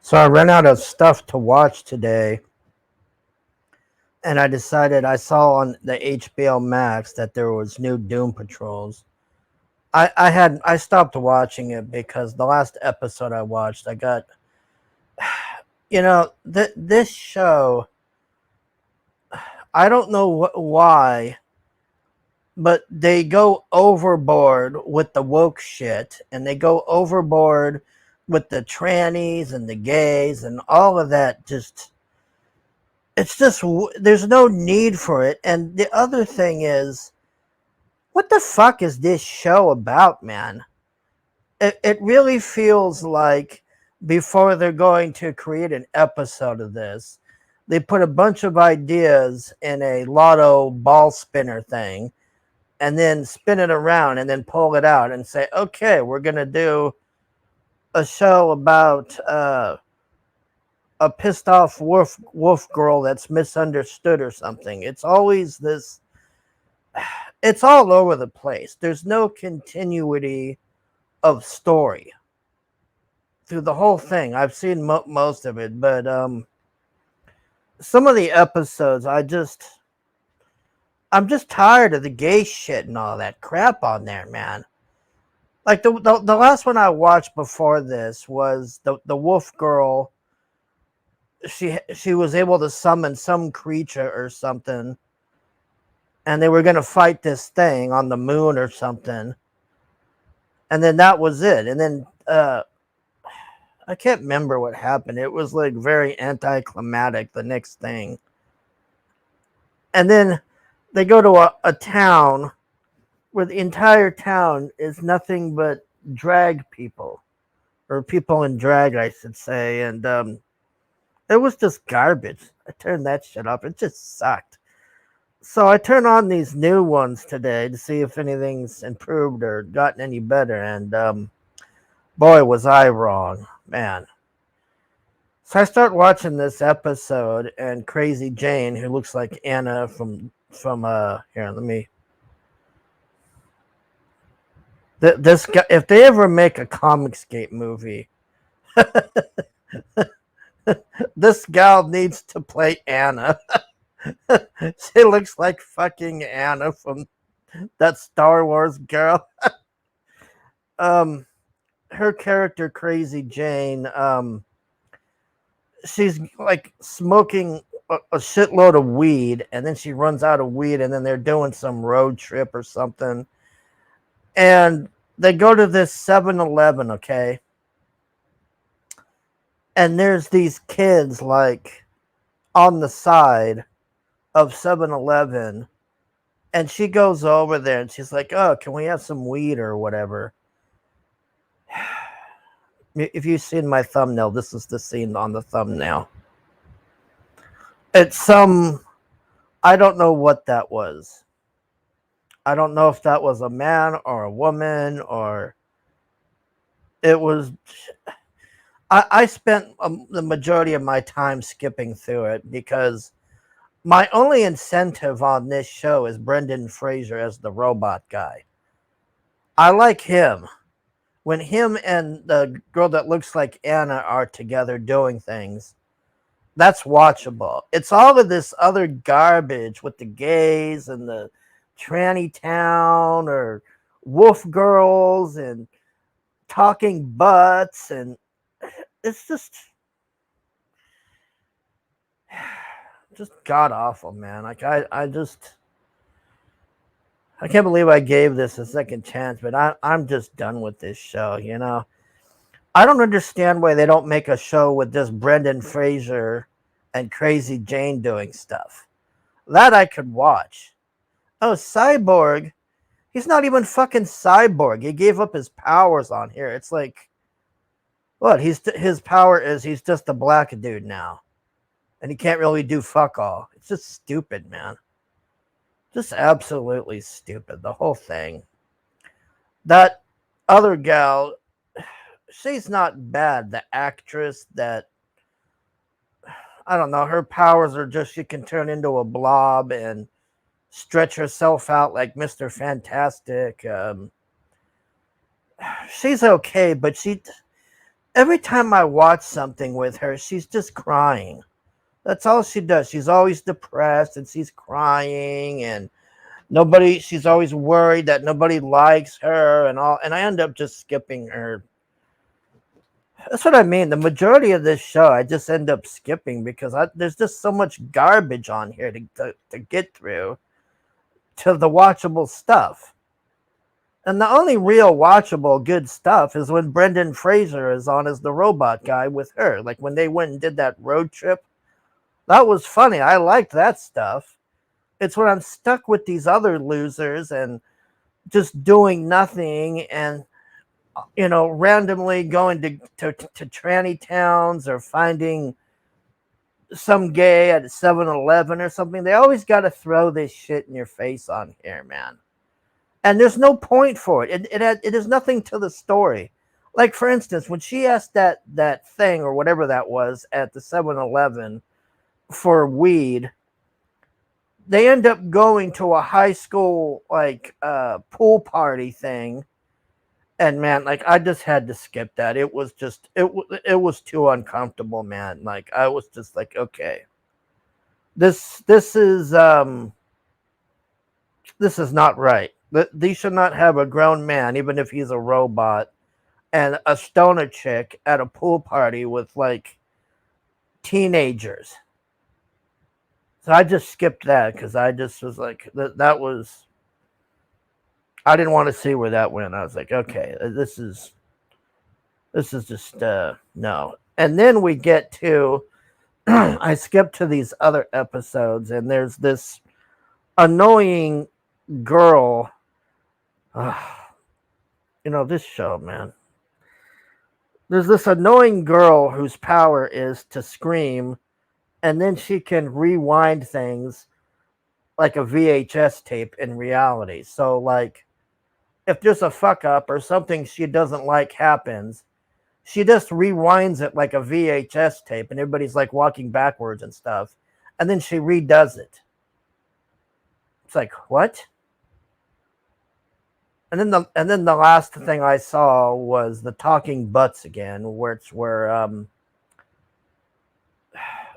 So I ran out of stuff to watch today, and I decided I saw on the HBO Max that there was new Doom Patrols. I stopped watching it because the last episode I watched, I got this show. I don't know why, but they go overboard with the woke shit, and they go overboard with the trannies and the gays and all of that. It's just there's no need for it. And the other thing is, what the fuck is this show about, man? It really feels like before they're going to create an episode of this, they put a bunch of ideas in a lotto ball spinner thing and then spin it around and then pull it out and say, okay, we're going to do a show about a pissed off wolf girl that's misunderstood or something. It's always this. It's all over the place. There's no continuity of story through the whole thing. I've seen most of it, but some of the episodes, I'm just tired of the gay shit and all that crap on there, man. Like the last one I watched before this was the wolf girl. She was able to summon some creature or something, and they were going to fight this thing on the moon or something, and then that was it. And then I can't remember what happened. It was like very anticlimactic, the next thing. And then they go to a town where the entire town is nothing but drag people, or people in drag, I should say. And it was just garbage. I turned that shit off. It just sucked. So I turned on these new ones today to see if anything's improved or gotten any better. And boy, was I wrong, man. So I start watching this episode, and Crazy Jane, who looks like Anna from here, let me. This guy, if they ever make a Comicsgate movie, this gal needs to play Anna. She looks like fucking Anna from that Star Wars girl. um, Her character, Crazy Jane, she's like smoking a shitload of weed, and then she runs out of weed, and then they're doing some road trip or something, and they go to this 7-Eleven, okay, and there's these kids like on the side of 7-Eleven, and she goes over there and she's like, oh, can we have some weed or whatever? If you've seen my thumbnail, this is the scene on the thumbnail. It's I don't know what that was. I don't know if that was a man or a woman, or it was. I spent the majority of my time skipping through it because my only incentive on this show is Brendan Fraser as the robot guy. I like him. When him and the girl that looks like Anna are together doing things, that's watchable. It's all of this other garbage with the gays and the tranny town or wolf girls and talking butts, and it's just god awful, man. Like I can't believe I gave this a second chance, but I'm just done with this show, you know. I don't understand why they don't make a show with just Brendan Fraser and Crazy Jane doing stuff. That I could watch. Oh, Cyborg. He's not even fucking Cyborg. He gave up his powers on here. It's like, what? His power is he's just a black dude now. And he can't really do fuck all. It's just stupid, man. Just absolutely stupid. The whole thing. That other gal, she's not bad. The actress that, I don't know, her powers are just she can turn into a blob and stretch herself out like Mr. Fantastic. She's okay, but every time I watch something with her, she's just crying. That's all she does. She's always depressed and she's crying, and she's always worried that nobody likes her and all, and I end up just skipping her. That's what I mean. The majority of this show I just end up skipping because there's just so much garbage on here to get through to the watchable stuff. And the only real watchable good stuff is when Brendan Fraser is on as the robot guy with her. Like when they went and did that road trip. That was funny. I liked that stuff. It's when I'm stuck with these other losers and just doing nothing and randomly going to tranny towns or finding some gay at 7-Eleven or something. They always got to throw this shit in your face on here, man. And there's no point for it. It is nothing to the story. Like, for instance, when she asked that thing or whatever that was at the 7-Eleven for weed, they end up going to a high school, like, pool party thing. And, man, like, I just had to skip that. It was just, it was too uncomfortable, man. Like, I was just like, okay. This is not right. These should not have a grown man, even if he's a robot, and a stoner chick at a pool party with like teenagers. So I just skipped that because I just was like, that was, I didn't want to see where that went. I was like, okay, this is just no. And then we get to, I skipped to these other episodes, and there's this annoying girl. This show, man. There's this annoying girl whose power is to scream, and then she can rewind things like a VHS tape in reality. So, like, if there's a fuck up or something she doesn't like happens, she just rewinds it like a VHS tape, and everybody's like walking backwards and stuff, and then she redoes it. It's like, what? And then the last thing I saw was the talking butts again, where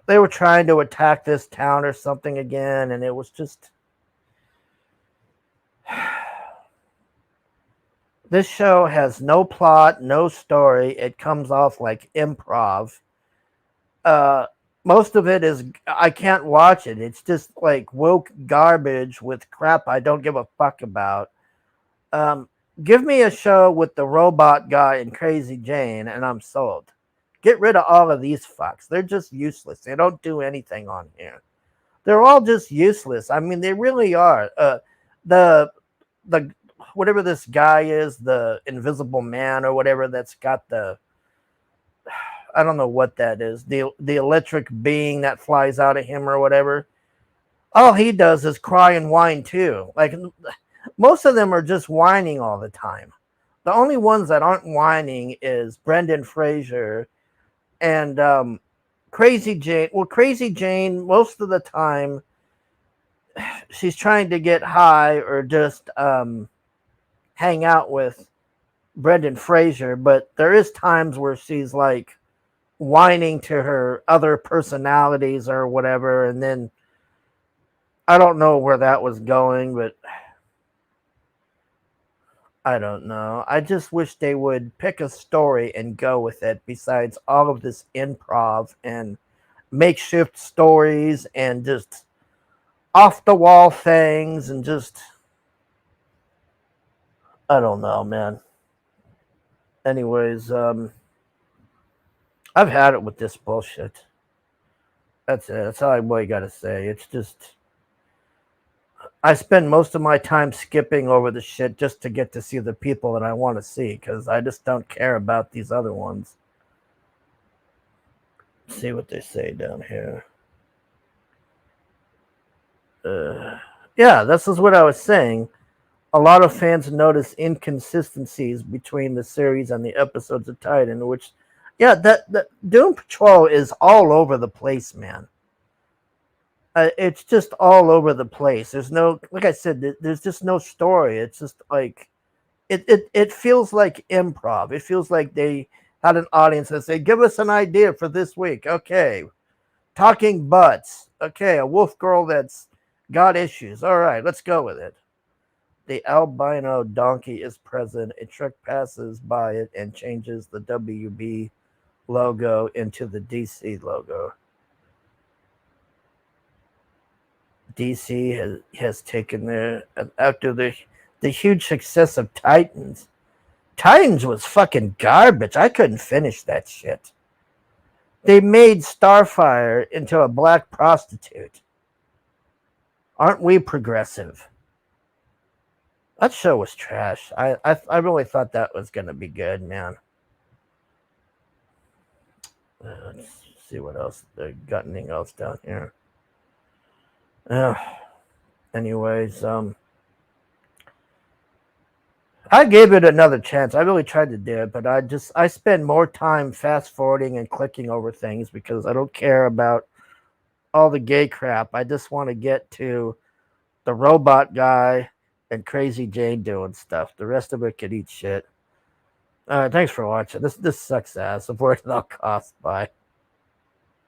they were trying to attack this town or something again, and it was just, this show has no plot, no story. It comes off like improv. Most of it is, I can't watch it. It's just like woke garbage with crap I don't give a fuck about. Give me a show with the robot guy and Crazy Jane, and I'm sold. Get rid of all of these fucks. They're just useless. They don't do anything on here. They're all just useless. I mean, they really are. The whatever this guy is, the Invisible Man or whatever, that's got the, I don't know what that is. The electric being that flies out of him or whatever. All he does is cry and whine too. Like, most of them are just whining all the time. The only ones that aren't whining is Brendan Fraser and Crazy Jane. Well, Crazy Jane, most of the time, she's trying to get high or just hang out with Brendan Fraser, but there is times where she's like whining to her other personalities or whatever, and then I don't know where that was going, but I don't know. I just wish they would pick a story and go with it besides all of this improv and makeshift stories and just off the wall things and just, I don't know, man. Anyways, I've had it with this bullshit. That's it. That's all I really got to say. It's just, I spend most of my time skipping over the shit just to get to see the people that I want to see because I just don't care about these other ones. Let's see what they say down here. Yeah, this is what I was saying. A lot of fans notice inconsistencies between the series and the episodes of Titan, which, yeah, that Doom Patrol is all over the place, man. It's just all over the place. There's no, like I said, there's just no story. It's just like, it feels like improv. It feels like they had an audience and say, give us an idea for this week. Okay. Talking butts. Okay, a wolf girl that's got issues. All right, let's go with it. The albino donkey is present. A truck passes by it and changes the WB logo into the DC logo. DC has taken after the huge success of Titans. Titans was fucking garbage. I couldn't finish that shit. They made Starfire into a black prostitute. Aren't we progressive? That show was trash. I really thought that was gonna be good, man. Let's see what else they got. Anything else down here? Anyways, I gave it another chance. I really tried to do it, but I spend more time fast forwarding and clicking over things because I don't care about all the gay crap. I just want to get to the robot guy and Crazy Jane doing stuff. The rest of it could eat shit. Thanks for watching. This sucks ass. Support at all costs. Bye.